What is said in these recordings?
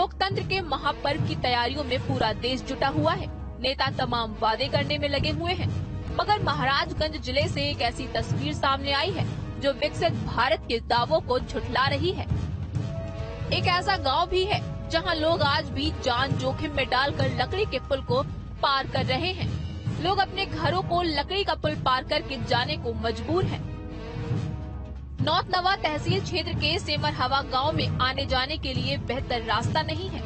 लोकतंत्र के महापर्व की तैयारियों में पूरा देश जुटा हुआ है। नेता तमाम वादे करने में लगे हुए हैं, मगर महाराजगंज जिले से एक ऐसी तस्वीर सामने आई है जो विकसित भारत के दावों को झुठला रही है। एक ऐसा गांव भी है जहां लोग आज भी जान जोखिम में डालकर लकड़ी के पुल को पार कर रहे हैं। लोग अपने घरों को लकड़ी का पुल पार करके जाने को मजबूर हैं। नौतनवा तहसील क्षेत्र के सेमरहवा गांव में आने जाने के लिए बेहतर रास्ता नहीं है।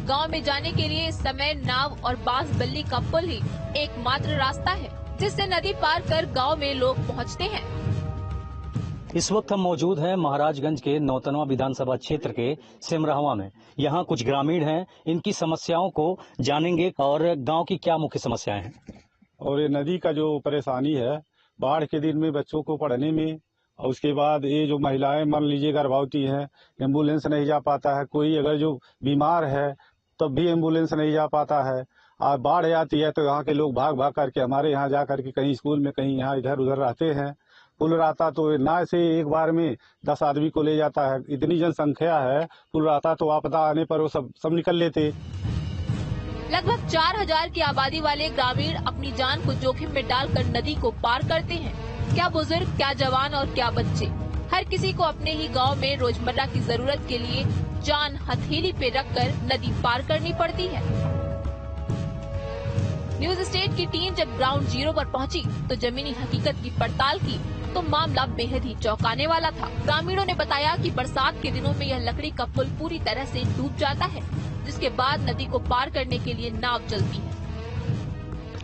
गांव में जाने के लिए इस समय नाव और बांस बल्ली का पुल ही एकमात्र रास्ता है, जिससे नदी पार कर गांव में लोग पहुंचते हैं। इस वक्त हम मौजूद हैं महाराजगंज के नौतनवा विधानसभा क्षेत्र के सेमरहवा में। यहाँ कुछ ग्रामीण हैं, इनकी समस्याओं को जानेंगे और गांव की क्या मुख्य समस्याएं हैं। और ये नदी का जो परेशानी है, बाढ़ के दिन में बच्चों को पढ़ने में, और उसके बाद ये जो महिलाएं मान लीजिए गर्भवती हैं, एम्बुलेंस नहीं जा पाता है। कोई अगर जो बीमार है तब भी एम्बुलेंस नहीं जा पाता है। और बाढ़ आती है तो यहाँ के लोग भाग भाग करके हमारे यहाँ जा करके कहीं स्कूल में, कहीं यहाँ इधर उधर रहते हैं। पुल रहता तो ना से एक बार में 10 आदमी को ले जाता है। इतनी जनसंख्या है, पुल रहता तो आपदा आने पर वो सब निकल लेते। लगभग 4000 की आबादी वाले ग्रामीण अपनी जान को जोखिम में डालकर नदी को पार करते हैं। क्या बुजुर्ग, क्या जवान और क्या बच्चे, हर किसी को अपने ही गांव में रोजमर्रा की जरूरत के लिए जान हथेली पे रखकर नदी पार करनी पड़ती है। न्यूज स्टेट की टीम जब ग्राउंड जीरो पर पहुंची तो जमीनी हकीकत की पड़ताल की तो मामला बेहद ही चौंकाने वाला था। ग्रामीणों ने बताया कि बरसात के दिनों में यह लकड़ी का पुल पूरी तरह से डूब जाता है, जिसके बाद नदी को पार करने के लिए नाव चलती है।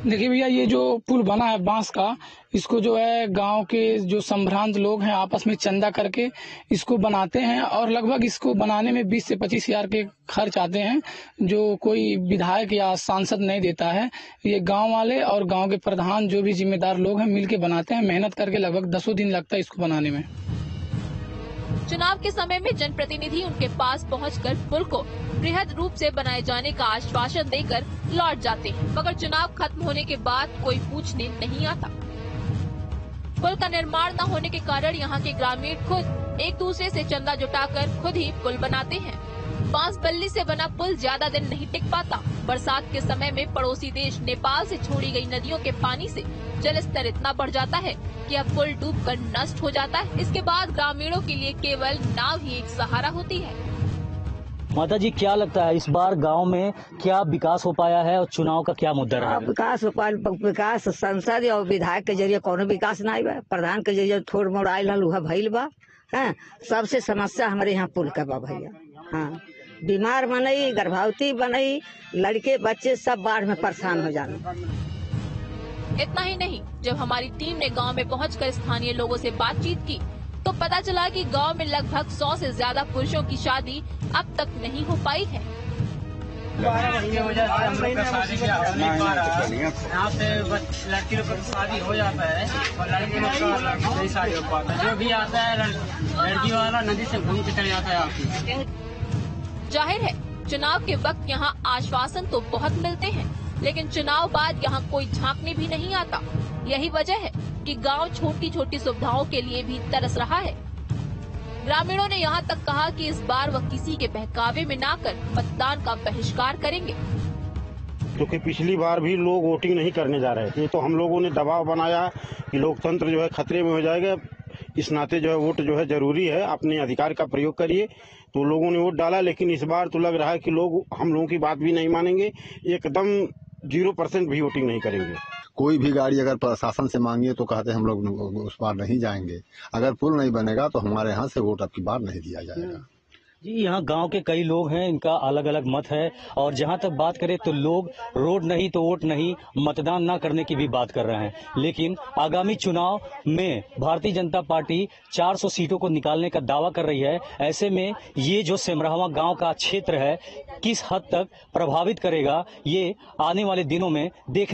देखिए भैया, ये जो पुल बना है बांस का, इसको जो है गांव के जो संभ्रांत लोग हैं आपस में चंदा करके इसको बनाते हैं और लगभग इसको बनाने में 20 से 25 हजार के खर्च आते हैं, जो कोई विधायक या सांसद नहीं देता है। ये गांव वाले और गांव के प्रधान जो भी जिम्मेदार लोग हैं मिलके बनाते हैं। मेहनत करके लगभग 10 दिन लगता है इसको बनाने में। चुनाव के समय में जनप्रतिनिधि उनके पास पहुंचकर पुल को बृहद रूप से बनाए जाने का आश्वासन देकर लौट जाते हैं, मगर चुनाव खत्म होने के बाद कोई पूछने नहीं आता। पुल का निर्माण न होने के कारण यहाँ के ग्रामीण खुद एक दूसरे से चंदा जुटाकर खुद ही पुल बनाते हैं। बांस बल्ली से बना पुल ज्यादा दिन नहीं टिक पाता। बरसात के समय में पड़ोसी देश नेपाल से छोड़ी गई नदियों के पानी से जलस्तर इतना बढ़ जाता है कि अब पुल डूबकर नष्ट हो जाता है। इसके बाद ग्रामीणों के लिए केवल नाव ही एक सहारा होती है। माता जी, क्या लगता है इस बार गांव में क्या विकास हो पाया है और चुनाव का क्या मुद्दा रहा? विकास संसद और विधायक के जरिए कोनो विकास नहीं बा। प्रधान के जरिए थोड़ मोड़ आयल हल भइल बा। सबसे समस्या हमारे यहाँ पुल का बा भैया। हाँ, बीमार बनई, गर्भवती बनई, लड़के बच्चे सब बाढ़ में परेशान हो जाने। इतना ही नहीं, जब हमारी टीम ने गांव में पहुंचकर स्थानीय लोगों से बातचीत की तो पता चला कि गांव में लगभग 100 से ज्यादा पुरुषों की शादी अब तक नहीं हो पाई है। 12 महीने हो जाते हैं हम लोग का शादी क्या हो नहीं पा रहा है। यहाँ पे लड़की लोग की शादी हो जाता है और लड़के लोग का नहीं शादी हो पाता है। जो भी आता है लड़की वाला नदी से घूम के चले जाता है आपकी। जाहिर है, चुनाव के वक्त यहाँ आश्वासन तो बहुत मिलते हैं, लेकिन चुनाव बाद यहाँ कोई झांकने भी नहीं आता। यही वजह है कि गांव छोटी छोटी सुविधाओं के लिए भी तरस रहा है। ग्रामीणों ने यहाँ तक कहा कि इस बार वह किसी के बहकावे में ना कर मतदान का बहिष्कार करेंगे। क्योंकि पिछली बार भी लोग वोटिंग नहीं करने जा रहे थे, तो हम लोगों ने दबाव बनाया कि लोकतंत्र जो है खतरे में हो जाएगा। इस नाते जो है वोट जो है जरूरी है, अपने अधिकार का प्रयोग करिए। तो लोगों ने वोट डाला, लेकिन इस बार तो लग रहा है कि लोग हम लोगों की बात भी नहीं मानेंगे। एकदम 0% भी वोटिंग नहीं करेंगे। कोई भी गाड़ी अगर प्रशासन से मांगिए तो कहते हम लोग उस बार नहीं जाएंगे। अगर पुल नहीं बनेगा तो हमारे यहाँ से वोट अब की बार नहीं दिया जाएगा। जी, यहाँ गांव के कई लोग हैं, इनका अलग अलग मत है और जहां तक बात करें तो लोग रोड नहीं तो वोट नहीं, मतदान ना करने की भी बात कर रहे हैं। लेकिन आगामी चुनाव में भारतीय जनता पार्टी 400 सीटों को निकालने का दावा कर रही है। ऐसे में ये जो सेमरहवा गांव का क्षेत्र है किस हद तक प्रभावित करेगा, ये आने वाले दिनों में देख